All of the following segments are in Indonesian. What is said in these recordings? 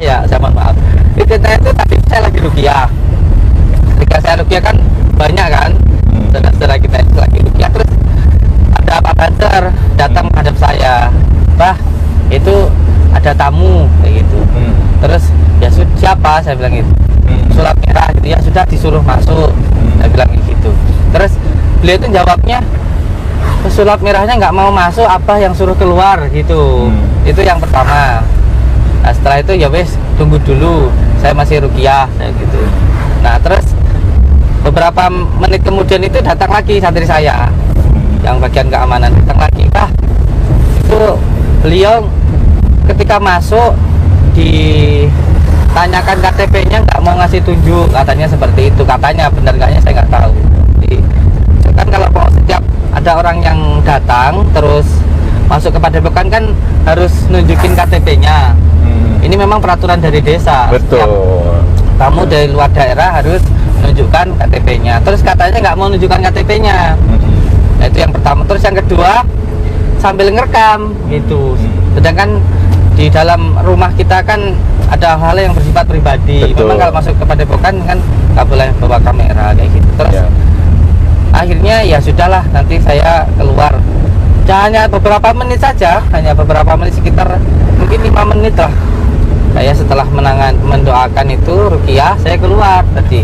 ya, saya mohon maaf. Di tenda itu tadi saya lagi ruqyah. Ketika saya ruqyah kan banyak kan, saudara-saudara kita itu lagi ruqyah, terus ada Pak Banser datang menghadap saya, Bah, itu ada tamu kayak gitu. Terus ya siapa, saya bilang gitu. Sulap merah gitu, ya sudah disuruh masuk, saya bilang gitu. Terus beliau itu jawabnya, sulap merahnya nggak mau masuk, apa yang suruh keluar gitu. Itu yang pertama. Nah, setelah itu ya wes, tunggu dulu, saya masih ruqyah, saya gitu. Nah terus beberapa menit kemudian itu datang lagi santri saya yang bagian keamanan, datang lagi, Pak, itu beliau ketika masuk ditanyakan KTP-nya nggak mau ngasih tunjuk, katanya seperti itu, katanya, benar nggaknya saya nggak tahu. Jadi, kan kalau setiap ada orang yang datang terus masuk ke Padepokan kan harus nunjukin KTP-nya. Ini memang peraturan dari desa. Betul. Setiap tamu dari luar daerah harus menunjukkan KTP-nya. Terus katanya nggak mau menunjukkan KTP-nya. Nah, itu yang pertama. Terus yang kedua, sambil ngerekam gitu. Sedangkan di dalam rumah kita kan ada hal yang bersifat pribadi. Betul. Memang kalau masuk ke Padepokan kan nggak boleh bawa kamera kayak gitu. Terus akhirnya ya sudahlah, nanti saya keluar. Hanya beberapa menit saja, hanya beberapa menit, sekitar mungkin 5 menit lah. Saya setelah mendoakan itu ruqyah, saya keluar tadi.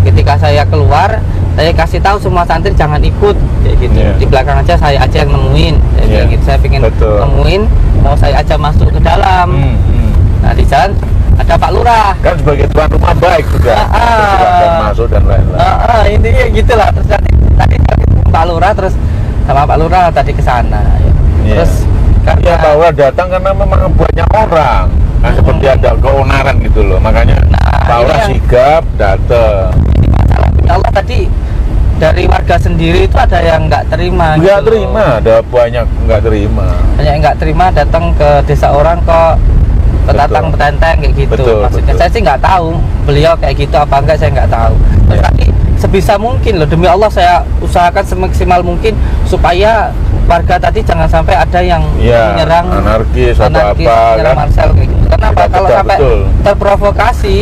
Ketika saya keluar, saya kasih tahu semua santri jangan ikut kayak gitu. Di belakang aja, saya aja yang nemuin. Kayak gitu. Saya pengen nemuin, mau saya aja masuk ke dalam. Nah di jalan ada Pak Lurah. Kan sebagai tuan rumah baik juga. Silakan masuk dan lain-lain. Intinya gitulah. Terus tadi Pak Lurah, terus sama Pak Lurah tadi ke sana. Terus karena Pak Lurah datang karena memang banyak orang. Kan seperti ada keonaran gitu loh. Makanya Pak Lurah sigap datang. Ya Allah, tadi dari warga sendiri itu ada yang nggak terima. Nggak gitu terima, ada banyak nggak terima. Banyak yang nggak terima datang ke desa orang kok petantang kayak gitu. Maksudnya saya sih nggak tahu beliau kayak gitu apa enggak, saya nggak tahu. Tapi sebisa mungkin loh, demi Allah saya usahakan semaksimal mungkin supaya warga tadi jangan sampai ada yang menyerang anarkis atau apa menyerang kan. Marcel kayak gitu. Kenapa kalau sampai terprovokasi,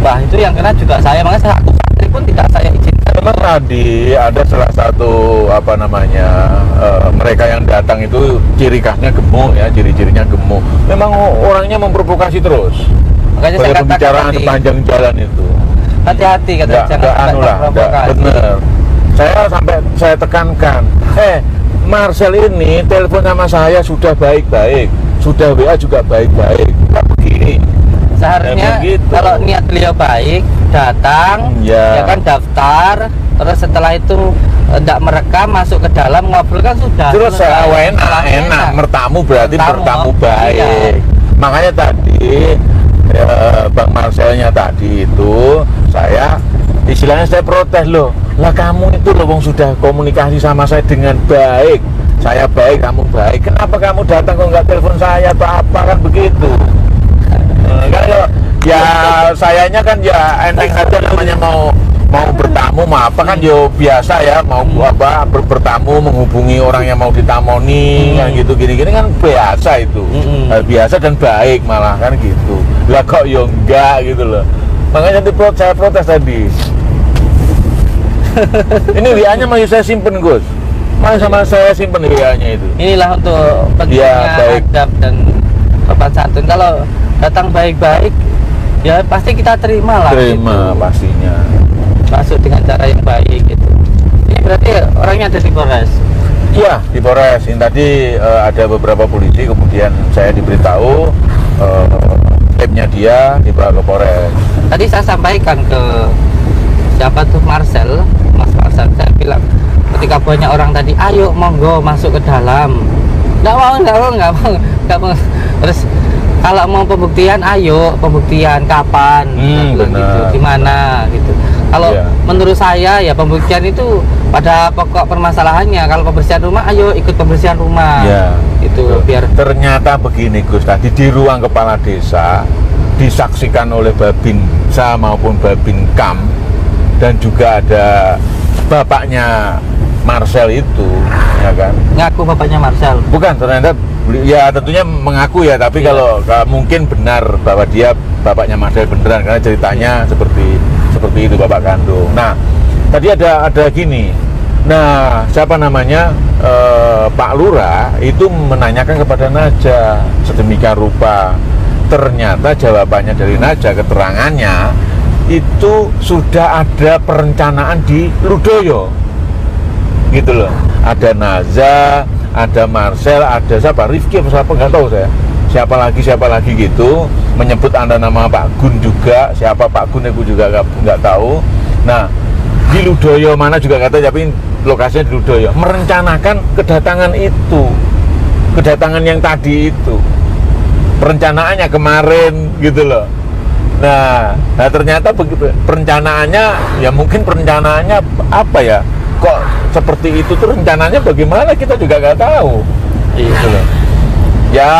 wah itu yang kena juga saya. Makanya saya aku santri pun tidak saya izinkan. Memang tadi ada salah satu apa namanya mereka yang datang itu ciri khasnya gemuk ya, ciri-cirinya gemuk. Memang orangnya memprovokasi terus. Makanya saya katakan pembicaraan sepanjang jalan itu. Hati-hati katanya, jangan anu lah, bener. Saya tekankan, Marcel ini telepon sama saya sudah baik-baik, sudah WA juga baik-baik. Nah, begini. Seharusnya gitu. Kalau niat beliau baik, datang, ya kan daftar, terus setelah itu tidak merekam, masuk ke dalam, ngobrol kan sudah. Terus saya enak, bertamu berarti bertamu baik. Iya. Makanya tadi Bang Marcelnya tadi itu istilahnya saya protes loh. Lah kamu itu loh wong sudah komunikasi sama saya dengan baik. Saya baik, kamu baik. Kenapa kamu datang kok nggak telepon saya atau apa kan begitu? Kan ya sayanya kan ya enteng aja namanya mau bertamu apa kan yo biasa ya, mau apa bertamu menghubungi orang yang mau ditamoni kan gitu, gini-gini kan biasa itu. Biasa dan baik malah kan gitu. Lah kok yo enggak gitu loh. Makanya saya protes tadi. Ini WA-nya masih saya simpen, Gus. Masih sama saya simpen WA-nya itu. Inilah untuk pentingnya adab dan sopan santun. Kalau datang baik-baik, ya pasti kita terima lah. Terima gitu. Pastinya. Masuk dengan cara yang baik gitu. Ini berarti orangnya ada di Polres? Iya, di Polres. Ini tadi ada beberapa polisi, kemudian saya diberitahu timnya dia dibawa ke Polres. Tadi saya sampaikan ke siapa tuh Marcel, Mas Marcel, saya bilang ketika banyak orang tadi, ayo monggo masuk ke dalam. Nggak mau. Terus kalau mau pembuktian, ayo pembuktian kapan, gitu, di mana gitu. Kalau menurut saya ya pembuktian itu pada pokok permasalahannya. Kalau pembersihan rumah, ayo ikut pembersihan rumah. Itu biar. Ternyata begini Gus, tadi di ruang kepala desa disaksikan oleh Babinsa maupun Babinkam dan juga ada bapaknya Marcel itu, ya kan? Ngaku bapaknya Marcel. Bukan, ternyata ya tentunya mengaku ya, tapi kalau mungkin benar bahwa dia bapaknya Marcel beneran karena ceritanya seperti itu bapak kandung. Nah, tadi ada gini. Nah, siapa namanya Pak Lurah itu menanyakan kepada Naja sedemikian rupa. Ternyata jawabannya dari Naja, keterangannya itu sudah ada perencanaan di Ludoyo, gitu loh. Ada Naza, ada Marcel, ada siapa, Rifki apa siapa nggak tahu saya. Siapa lagi gitu, menyebut anda nama Pak Gun juga. Siapa Pak Gun aku juga nggak tahu. Nah, di Ludoyo mana juga kata, tapi lokasinya di Ludoyo. Merencanakan kedatangan yang tadi itu, perencanaannya kemarin gitu loh. Nah ternyata begitu perencanaannya, ya mungkin perencanaannya apa ya, kok seperti itu tuh rencananya bagaimana kita juga nggak tahu gitu loh. Ya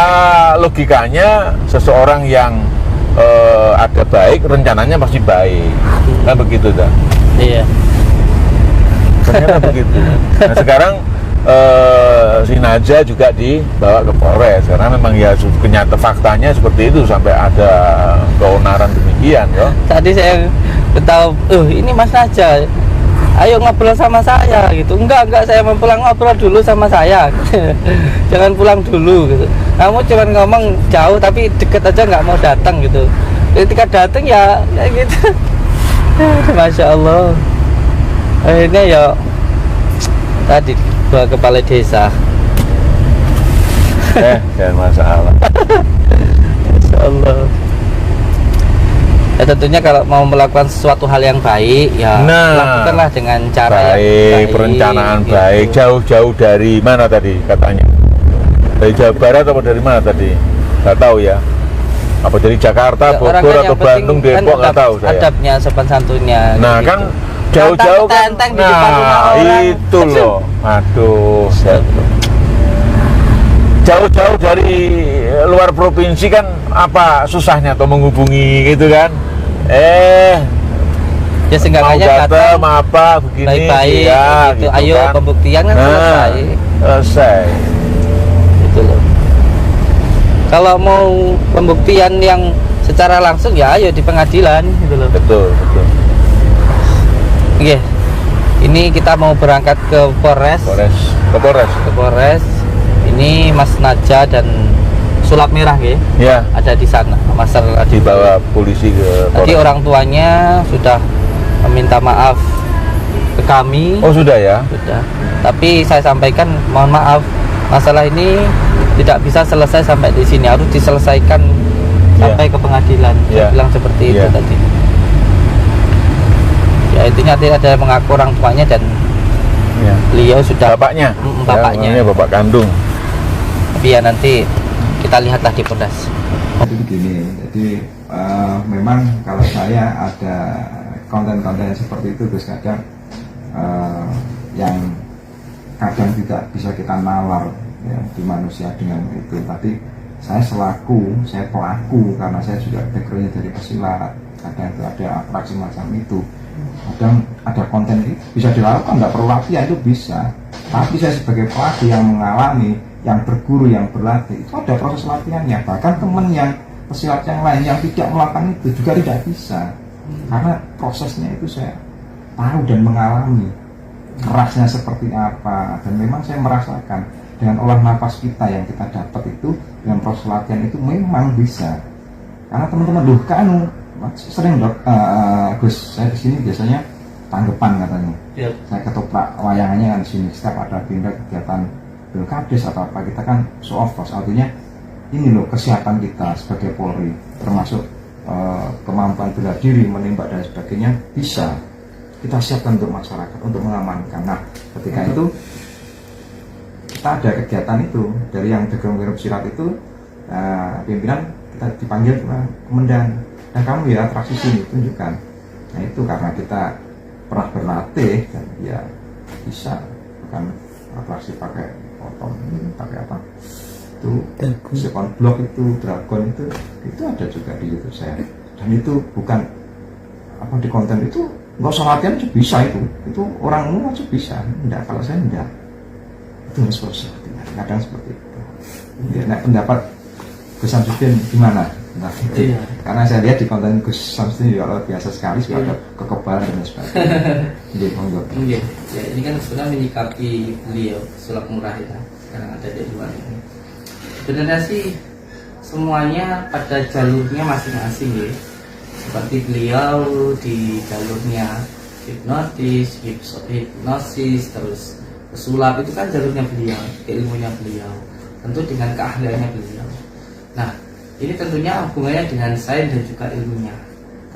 logikanya seseorang yang ada baik, rencananya pasti baik, kan begitu dah. Iya. Ternyata begitu. Nah sekarang si Naja juga dibawa ke Polres karena memang ya kenyata faktanya seperti itu, sampai ada keonaran demikian ya. Tadi saya tahu, ini Mas Naja, ayo ngobrol sama saya gitu. Enggak, saya mau pulang, ngobrol dulu sama saya. Jangan pulang dulu gitu. Kamu cuma ngomong jauh tapi deket aja nggak mau datang gitu. Ketika datang ya gitu. Masya Allah. Akhirnya ya tadi ke kepala desa. Jangan masalah. Masya Allah. Ya tentunya kalau mau melakukan sesuatu hal yang baik ya lakukanlah dengan cara yang baik, perencanaan gitu. baik. Jauh-jauh dari mana tadi katanya? Dari Jawa Barat atau dari mana tadi? Nggak tahu ya. Apa dari Jakarta, Bogor atau Bandung, Depok, nggak tahu saya. Adabnya, sopan santunnya. Nah gitu. Kan jauh-jauh kan, di depan rumah orang. Itu loh. Aduh. Jauh-jauh dari luar provinsi kan apa susahnya atau menghubungi gitu kan? Ya seenggaknya datang apa begini baik-baik ya, gitu. Ayo kan. Pembuktian kan selesai. Gitu loh. Kalau mau pembuktian yang secara langsung ya ayo di pengadilan gitu loh. Betul. Oke. Ini kita mau berangkat ke Polres. Ke Polres. Ini Mas Naja dan sulap merah ya. Ada di sana. Mas dibawa polisi ke Polres. Tadi orang tuanya sudah meminta maaf ke kami. Oh sudah ya? Sudah. Tapi saya sampaikan mohon maaf, masalah ini tidak bisa selesai sampai di sini, harus diselesaikan sampai ke pengadilan. Saya bilang seperti itu tadi. Ya intinya ada mengaku orang tuanya dan beliau sudah bapaknya. Ya, bapak kandung. Tapi ya nanti kita lihatlah di Polres. Jadi begini, memang kalau saya ada konten-konten seperti itu terus kadang yang kadang tidak bisa kita nalar ya, di manusia dengan itu. Tapi saya pelaku karena saya juga backgroundnya dari pesilat, kadang itu ada atraksi macam itu. Kadang ada konten itu bisa dilakukan, nggak perlu latihan, itu bisa. Tapi saya sebagai pelaku yang mengalami, yang berguru, yang berlatih, itu ada proses latihannya. Bahkan teman yang pesilat yang lain yang tidak melakukan itu juga tidak bisa, karena prosesnya itu saya tahu dan mengalami kerasnya seperti apa. Dan memang saya merasakan dengan olah nafas kita yang kita dapat itu, dengan proses latihan itu memang bisa. Karena teman-teman sering Gus, saya di sini biasanya tanggapan katanya. Saya ketoprak wayangannya kan di sini, setiap ada pindah kegiatan Pilkades atau apa, kita kan show off, artinya ini loh kesehatan kita sebagai Polri, termasuk kemampuan bela diri, menembak dan sebagainya, bisa kita siapkan untuk masyarakat, untuk mengamankan. Nah ketika itu kita ada kegiatan itu dari yang background silat itu, pimpinan kita dipanggil ke komandan, dan kamu ya atraksi sini tunjukkan. Nah itu karena kita pernah berlatih dan ya bisa, bukan atraksi pakai potong ini, pakai apa itu second block itu, dragon itu ada juga di YouTube saya. Dan itu bukan apa di konten itu nggak usah latihan aja bisa itu orang umum aja bisa. Enggak, kalau saya enggak, itu harus proses latihan, kadang seperti itu ya. Nah, pendapat Gus Samsudin gimana? Nah, Iya. karena saya lihat di konten Gus Samsudin juga luar biasa sekali, sudah ada kekebalan dan sebagainya. Jadi monggo. Iya, ya ini kan sebenarnya menyikapi beliau sulap murah ya, sekarang ada di luar ini. Sebenarnya sih semuanya pada jalurnya masing-masing ya. Seperti beliau di jalurnya hipnosis, terus pesulap, itu kan jalurnya beliau, keilmunya beliau, tentu dengan keahliannya beliau. Nah, ini tentunya hubungannya dengan sains dan juga ilmunya.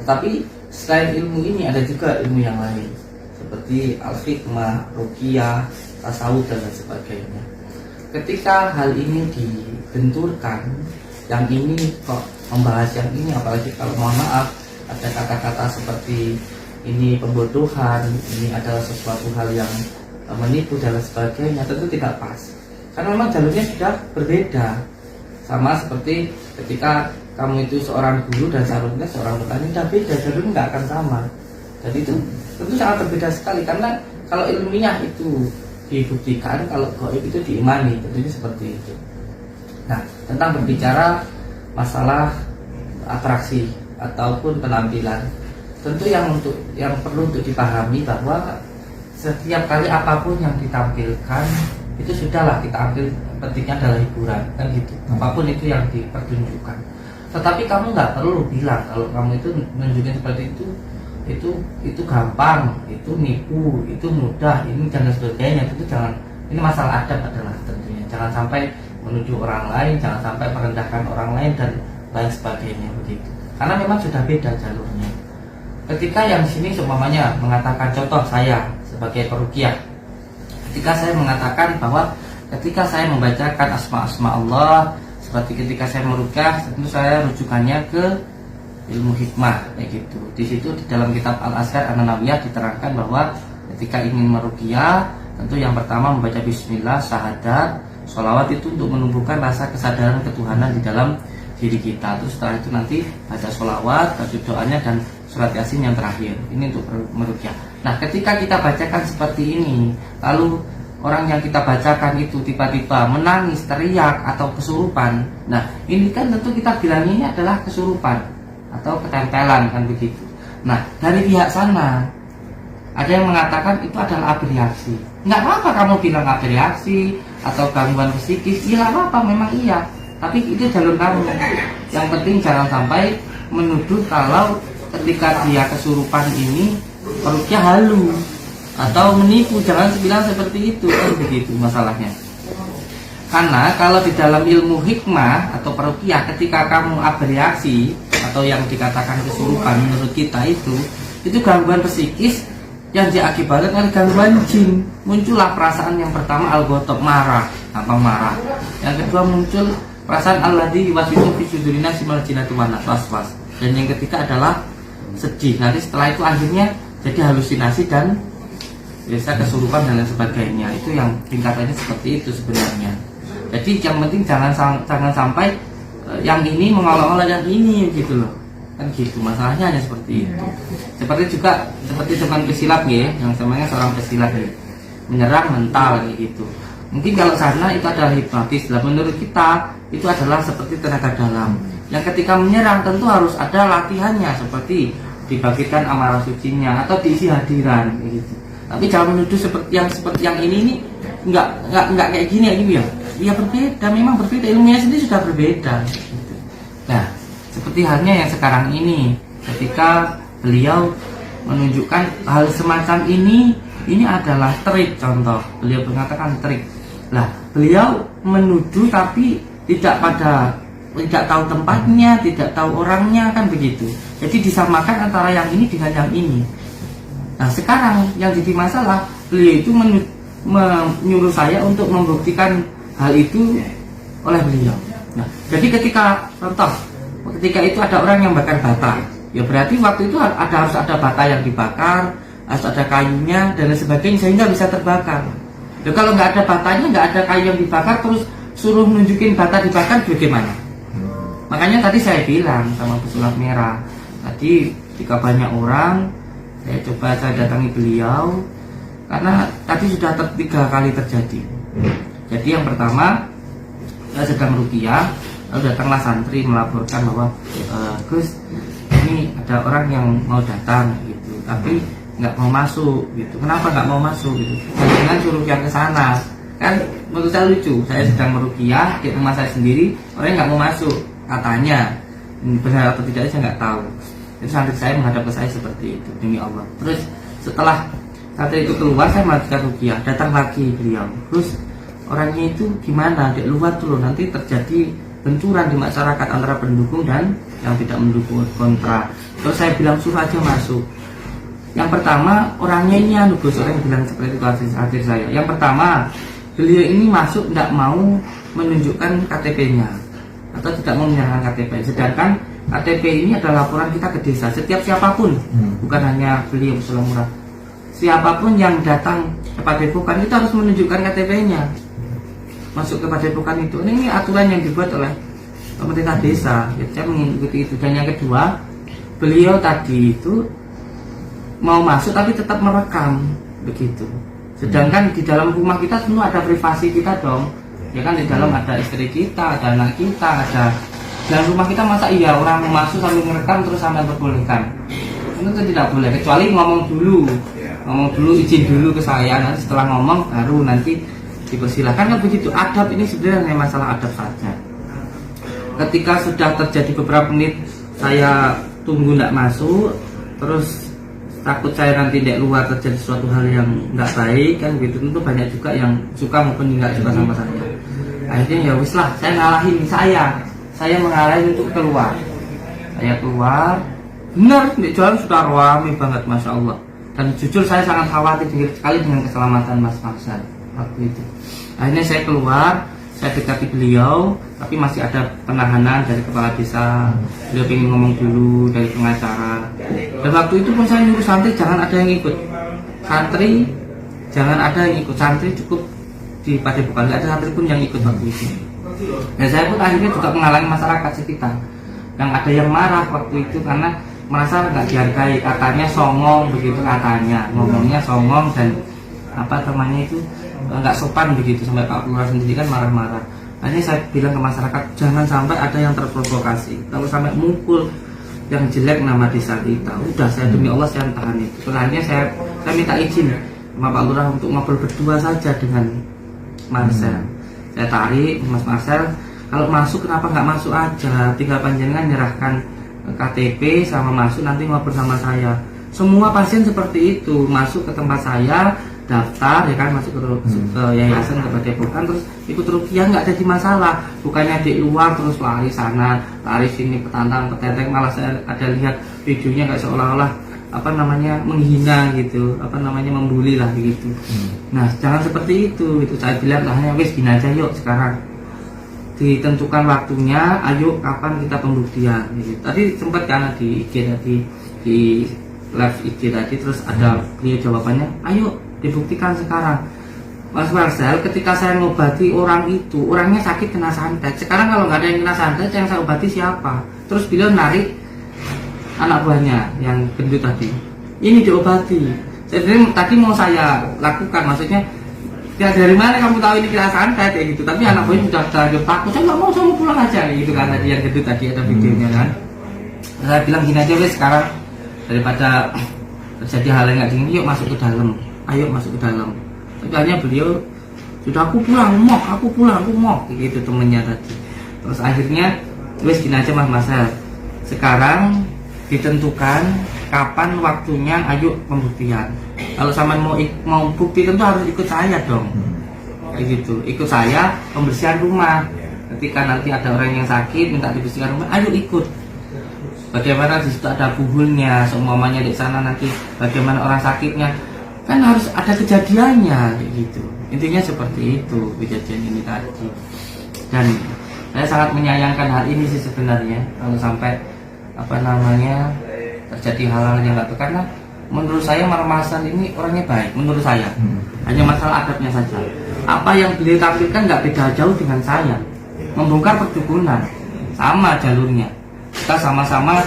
Tetapi selain ilmu ini ada juga ilmu yang lain, seperti al-hikmah, ruqyah, tasawuf dan lain sebagainya. Ketika hal ini dibenturkan, yang ini kok membahas yang ini, apalagi kalau mohon maaf ada kata-kata seperti ini pembodohan, ini adalah sesuatu hal yang menipu dan lain sebagainya, tentu tidak pas. Karena memang jalurnya sudah berbeda. Sama seperti ketika kamu itu seorang guru dan seharusnya seorang petani, sudah beda, jalurnya nggak akan sama. Jadi itu tentu sangat berbeda sekali, karena kalau ilmiah itu dibuktikan, kalau gaib itu diimani, tentunya seperti itu. Nah, tentang berbicara masalah atraksi ataupun penampilan, tentu yang perlu untuk dipahami bahwa setiap kali apapun yang ditampilkan itu sudahlah kita ambil pentingnya adalah hiburan, kan gitu. Apapun itu yang dipertunjukkan. Tetapi kamu nggak perlu bilang kalau kamu itu menunjukkan seperti itu gampang, itu nipu, itu mudah, ini dan sebagainya. Itu jangan, ini masalah adab adalah tentunya. Jangan sampai menuju orang lain, jangan sampai merendahkan orang lain dan lain sebagainya begitu. Karena memang sudah beda jalurnya. Ketika yang sini seumpamanya mengatakan, contoh saya sebagai peruqyah, ketika saya mengatakan bahwa ketika saya membacakan asma-asma Allah, seperti ketika saya meruqyah, tentu saya rujukannya ke ilmu hikmah kayak gitu. Di situ di dalam kitab Al-Azkar An-Nawawiyah diterangkan bahwa ketika ingin meruqyah, tentu yang pertama membaca bismillah, syahadat, sholawat itu untuk menumbuhkan rasa kesadaran ketuhanan di dalam diri kita. Terus setelah itu nanti baca sholawat, baca doanya dan surat yasin yang terakhir. Ini untuk meruqyah. Nah, ketika kita bacakan seperti ini, lalu orang yang kita bacakan itu tiba-tiba menangis, teriak atau kesurupan, nah ini kan tentu kita bilang ini adalah kesurupan atau ketempelan, kan begitu. Nah, dari pihak sana ada yang mengatakan itu adalah aberrasi. Nggak apa-apa kamu bilang aberrasi atau gangguan psikis, iya apa-apa, memang iya. Tapi itu jalur kamu. Yang penting jangan sampai menuduh kalau ketika dia kesurupan ini peruqyah halu atau menipu, jangan bilang seperti itu, kan begitu masalahnya. Karena kalau di dalam ilmu hikmah atau peruqyah, ketika kamu aberrasi atau yang dikatakan kesurupan menurut kita itu gangguan psikis yang diakibatkan oleh gangguan jin. Muncullah perasaan yang pertama al-ghadab, marah, gampang marah. Yang kedua muncul perasaan alladzi yuwaswisu fi sudurina simal jinnati wan nas, was-was. Dan yang ketiga adalah sedih. Nanti setelah itu akhirnya jadi halusinasi dan biasa kesurupan dan lain sebagainya. Itu yang tingkatannya seperti itu sebenarnya. Jadi yang penting jangan sampai yang ini mengolok-olok yang ini gitu loh. Kan gitu, masalahnya hanya seperti itu. Seperti teman pesilat ya, yang namanya seorang pesilat ya, menyerang mental kayak gitu. Mungkin kalau sana itu adalah hipnotis, lah menurut kita itu adalah seperti tenaga dalam. Yang ketika menyerang tentu harus ada latihannya, seperti dibangkitkan amarah sucinya atau diisi hadiran gitu. Tapi jangan menuduh seperti yang ini nih enggak kayak gini ya. Iya berbeda, memang berbeda, ilmunya sendiri sudah berbeda gitu. Nah, seperti halnya yang sekarang ini, ketika beliau menunjukkan hal semacam ini adalah trik, contoh beliau mengatakan trik. Lah, beliau menuduh tapi tidak tahu tempatnya, tidak tahu orangnya, kan begitu. Jadi disamakan antara yang ini dengan yang ini. Nah, sekarang yang jadi masalah, beliau itu menyuruh saya untuk membuktikan hal itu oleh beliau. Nah, jadi ketika itu ada orang yang bakar bata, ya berarti waktu itu harus ada bata yang dibakar, harus ada kayunya dan lain sebagainya sehingga bisa terbakar. Ya, kalau nggak ada batanya, nggak ada kayu yang dibakar, terus suruh nunjukin bata dibakar, bagaimana? Makanya tadi saya bilang sama pesulap merah, tadi jika banyak orang saya datangi beliau karena tadi sudah 3 kali terjadi. Jadi yang pertama, saya sedang ruqyah, lalu datanglah santri melaporkan bahwa Gus, ini ada orang yang mau datang gitu, tapi nggak mau masuk gitu. Kenapa nggak mau masuk gitu? Jangan suruh yang ke sana. Kan menurut saya lucu. Saya sedang meruqyah di rumah saya sendiri, orang nggak mau masuk katanya. Benar atau tidak saya nggak tahu. Itu santri saya menghadap ke saya seperti itu, demi Allah. Terus setelah santri itu keluar, saya melanjutkan ruqyah. Datang lagi beliau, terus orangnya itu gimana? Di luar tuh loh, nanti terjadi benturan di masyarakat antara pendukung dan yang tidak mendukung, kontra. Terus saya bilang suruh aja masuk. Yang pertama, orangnya ini Gus, orang yang bilang seperti itu hadir saya. Yang pertama, beliau ini masuk tidak mau menunjukkan KTP-nya atau tidak mau menyerahkan KTP. Sedangkan KTP ini adalah laporan kita ke desa. Setiap siapapun, bukan hanya beliau Salam Murad, siapapun yang datang ke Padepokan itu harus menunjukkan KTP-nya. Masuk ke Padepokan itu. Ini aturan yang dibuat oleh pemerintah desa. Ya, saya mengikuti itu. Dan yang kedua, beliau tadi itu mau masuk tapi tetap merekam begitu. Sedangkan di dalam rumah kita tentu ada privasi kita dong. Ya kan, di dalam ada istri kita, ada anak kita, ada dalam rumah kita. Masa iya orang mau masuk sambil merekam terus sambil memperbolehkan? Itu tidak boleh, kecuali ngomong dulu, izin dulu ke saya. Nanti setelah ngomong baru nanti dipersilahkan, kan begitu. Adab ini sebenarnya masalah adab saja. Ketika sudah terjadi beberapa menit saya tunggu tidak masuk, terus takut saya nanti di luar terjadi suatu hal yang nggak baik kan gitu. Tentu banyak juga yang suka maupun nggak suka sama saya. Akhirnya ya wis lah, saya ngalahin saya mengalahin untuk keluar. Saya keluar, benar di jalan sudah ramai banget, masya Allah. Dan jujur saya sangat khawatir sekali dengan keselamatan Mas Marcel waktu itu. Akhirnya saya keluar, saya dekati beliau, tapi masih ada penahanan dari kepala desa. Beliau ingin ngomong dulu dari pengacara. Dan waktu itu pun saya nyuruh santri jangan ada yang ikut. Santri jangan ada yang ikut. Santri cukup di Padepokan, nggak ada santri pun yang ikut waktu itu. Dan saya pun akhirnya juga mengalami masyarakat sekitar yang ada yang marah waktu itu karena merasa nggak dihargai, katanya songong begitu, katanya ngomongnya songong dan apa namanya itu nggak sopan begitu, sampai Pak Lurah sendiri kan marah-marah. Akhirnya saya bilang ke masyarakat jangan sampai ada yang terprovokasi, kalau sampai mukul yang jelek nama desa kita, udah saya demi Allah saya tahan itu. Terus akhirnya saya minta izin sama Pak Lurah untuk ngobrol berdua saja dengan Marcel. Saya tarik Mas Marcel, kalau masuk kenapa nggak masuk aja, tinggal panjenengan nyerahkan KTP sama masuk, nanti ngobrol sama saya. Semua pasien seperti itu, masuk ke tempat saya, daftar ya kan, masuk ke yayasan, ke Padepokan, terus ikut ruqyah, nggak jadi masalah. Bukannya di luar terus lari sana lari sini, petantang petenteng, malah saya ada lihat videonya kayak seolah-olah apa namanya menghina gitu, apa namanya membuli lah begitu. Nah jangan seperti itu saya bilang hanya wes gini aja, yuk sekarang ditentukan waktunya, ayo kapan kita pembuktian gitu. Tadi sempat karena di IG tadi, di live IG tadi, terus ada beliau jawabannya, ayo dibuktikan sekarang. Mas Marcel, ketika saya ngobati orang itu, orangnya sakit kena santet. Sekarang kalau nggak ada yang kena santet, yang saya obati siapa? Terus beliau narik anak buahnya yang gendut tadi, ini diobati. Jadi tadi mau saya lakukan, maksudnya ya dari mana kamu tahu ini kena santet kayak gitu. Tapi anak buahnya sudah terlanjur takut, saya nggak mau, saya mau pulang aja gitu kan. Tadi yang gendut tadi ada videonya kan. Saya bilang gini aja wes, sekarang daripada terjadi hal yang nggak diingin, yuk masuk ke dalam, ayo masuk ke dalam. Tapi hanya beliau sudah aku pulang mau gitu temennya tadi. Terus akhirnya wes gini aja Mas Marcel, sekarang ditentukan kapan waktunya, ayo pembuktian. Kalau sama mau bukti tentu harus ikut saya dong, kayak gitu. Ikut saya pembersihan rumah. Ketika nanti ada orang yang sakit minta dibersihkan rumah, ayo ikut. Bagaimana di situ ada buhulnya, semuanya di sana nanti bagaimana orang sakitnya, kan harus ada kejadiannya kayak gitu. Intinya seperti itu kejadian ini tadi. Dan saya sangat menyayangkan hal ini sih sebenarnya, kalau sampai apa namanya terjadi hal-hal yang nggak, karena menurut saya Marcel ini orangnya baik menurut saya. Hanya masalah adabnya saja. Apa yang beliau tampilkan nggak beda jauh dengan saya, membongkar perdukunan, sama jalurnya. Kita sama-sama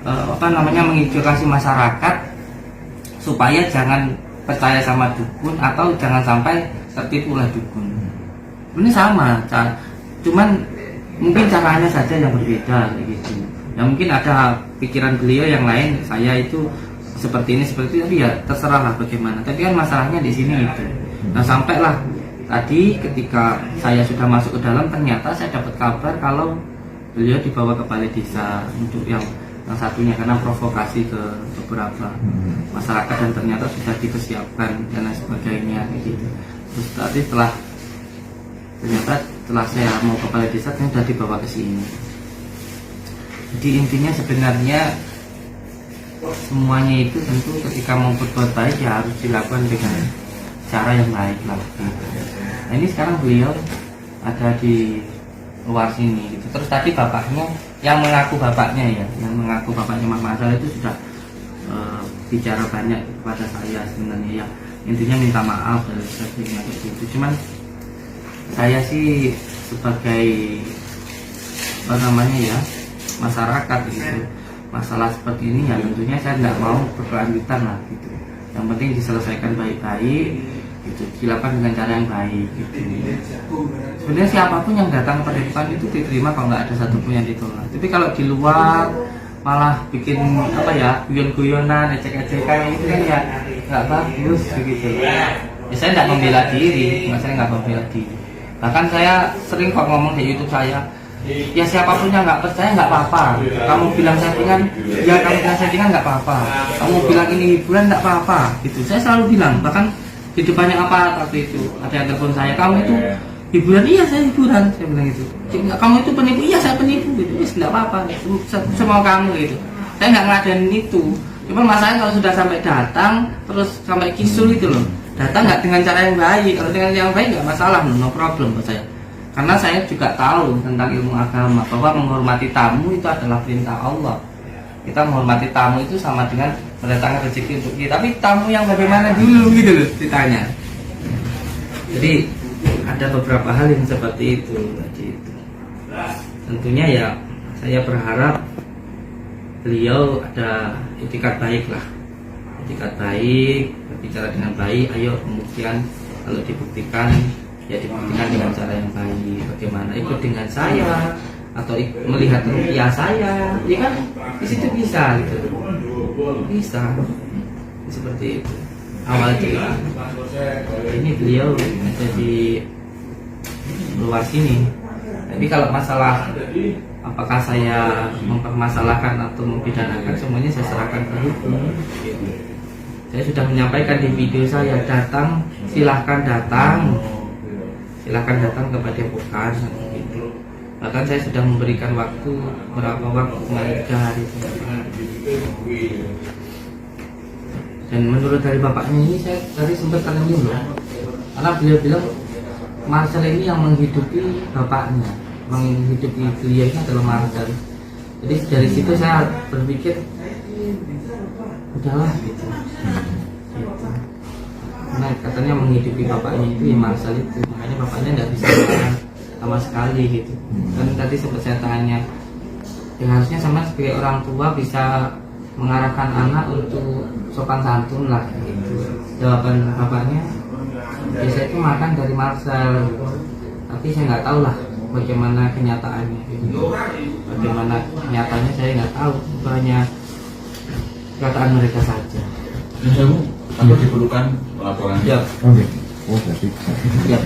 apa namanya mengedukasi masyarakat supaya jangan percaya sama dukun atau jangan sampai tertipu oleh dukun. Ini sama, cuman mungkin caranya saja yang berbeda gitu. Ya mungkin ada pikiran beliau yang lain, saya itu seperti ini seperti itu, tapi ya terserah lah bagaimana. Tapi kan masalahnya di sini itu. Nah sampailah tadi ketika saya sudah masuk ke dalam, ternyata saya dapat kabar kalau beliau dibawa ke balai desa untuk yang satunya karena provokasi ke beberapa masyarakat dan ternyata sudah dipersiapkan dan lain sebagainya gitu. Terus tadi ternyata setelah saya mau ke balai desa sudah dibawa ke sini. Jadi intinya sebenarnya semuanya itu tentu ketika mau berbuat baik ya harus dilakukan dengan cara yang baik lah gitu. Nah ini sekarang beliau ada di luar sini gitu. Terus tadi bapaknya yang mengaku bapaknya Mas Masal itu sudah bicara banyak kepada saya sebenarnya ya, intinya minta maaf dan sebagainya gitu. Cuman saya sih sebagai masyarakat gitu, masalah seperti ini ya tentunya saya tidak mau berkelanjutan lah gitu. Yang penting diselesaikan baik-baik gitu, dilakukan dengan cara yang baik gitu. Sebenarnya siapapun yang datang ke padepokan itu diterima kalau nggak ada satupun yang ditolak. Tapi kalau di luar malah bikin guyon-guyonan, ecek-ecekan itu kan ya nggak bagus begitu. Ya, saya nggak membela diri, nggak membela diri. Bahkan saya sering kok ngomong di YouTube saya, ya siapapun yang nggak percaya nggak apa-apa. Kamu bilang settingan, ya kamu bilang settingan nggak apa-apa. Kamu bilang ini hiburan nggak apa-apa. Gitu. Saya selalu bilang, bahkan di depannya apa waktu itu ada yang telepon saya, kamu itu hiburan, iya saya hiburan, saya bilang gitu. Kamu itu penipu, iya saya penipu gitu. Ya nggak apa-apa, semua kamu gitu. Saya nggak ngadain itu. Cuma masalahnya kalau sudah sampai datang terus sampai kisul itu loh. Datang nggak dengan cara yang baik. Kalau dengan yang baik nggak masalah, no problem buat saya. Karena saya juga tahu tentang ilmu agama bahwa menghormati tamu itu adalah perintah Allah. Kita menghormati tamu itu sama dengan mendatangkan rezeki untuk kita. Tapi tamu yang bagaimana dulu gitu loh ditanya. Jadi ada beberapa hal yang seperti itu. Tentunya ya saya berharap beliau ada etikat baik lah. Etikat baik, berbicara dengan baik. Ayo pembuktian kalau dibuktikan ya dibuktikan dengan cara yang baik. Bagaimana ikut dengan saya atau melihat rupiah saya, ya kan di situ bisa gitu, bisa seperti itu. Awal cerita ini beliau ada di luar sini. Tapi kalau masalah apakah saya mempermasalahkan atau mempidanakan, semuanya saya serahkan ke hukum. Saya sudah menyampaikan di video saya, datang silahkan datang ke padepokan gitu. Bahkan saya sudah memberikan waktu berapa waktu, 3 hari. Dan menurut dari bapaknya ini saya tadi sempat ternyuh loh, karena beliau bilang Marcel ini yang menghidupi bapaknya, menghidupi beliau ini adalah Marcel. Jadi dari situ saya berpikir udahlah gitu. Nah katanya menghidupi bapaknya itu ya Marcel itu, makanya bapaknya nggak bisa makan sama sekali gitu. Dan tadi sempat saya tanya, ya harusnya sama sebagai orang tua bisa mengarahkan anak untuk sopan santun lah gitu. Jawaban bapaknya, ya saya itu makan dari Marcel, tapi saya nggak tahu lah bagaimana kenyataannya gitu. Bagaimana kenyataannya saya nggak tahu, itu hanya perkataan mereka saja. Kalau diperlukan laporan. Ya. Oke. Oh, berarti bisa. Ya.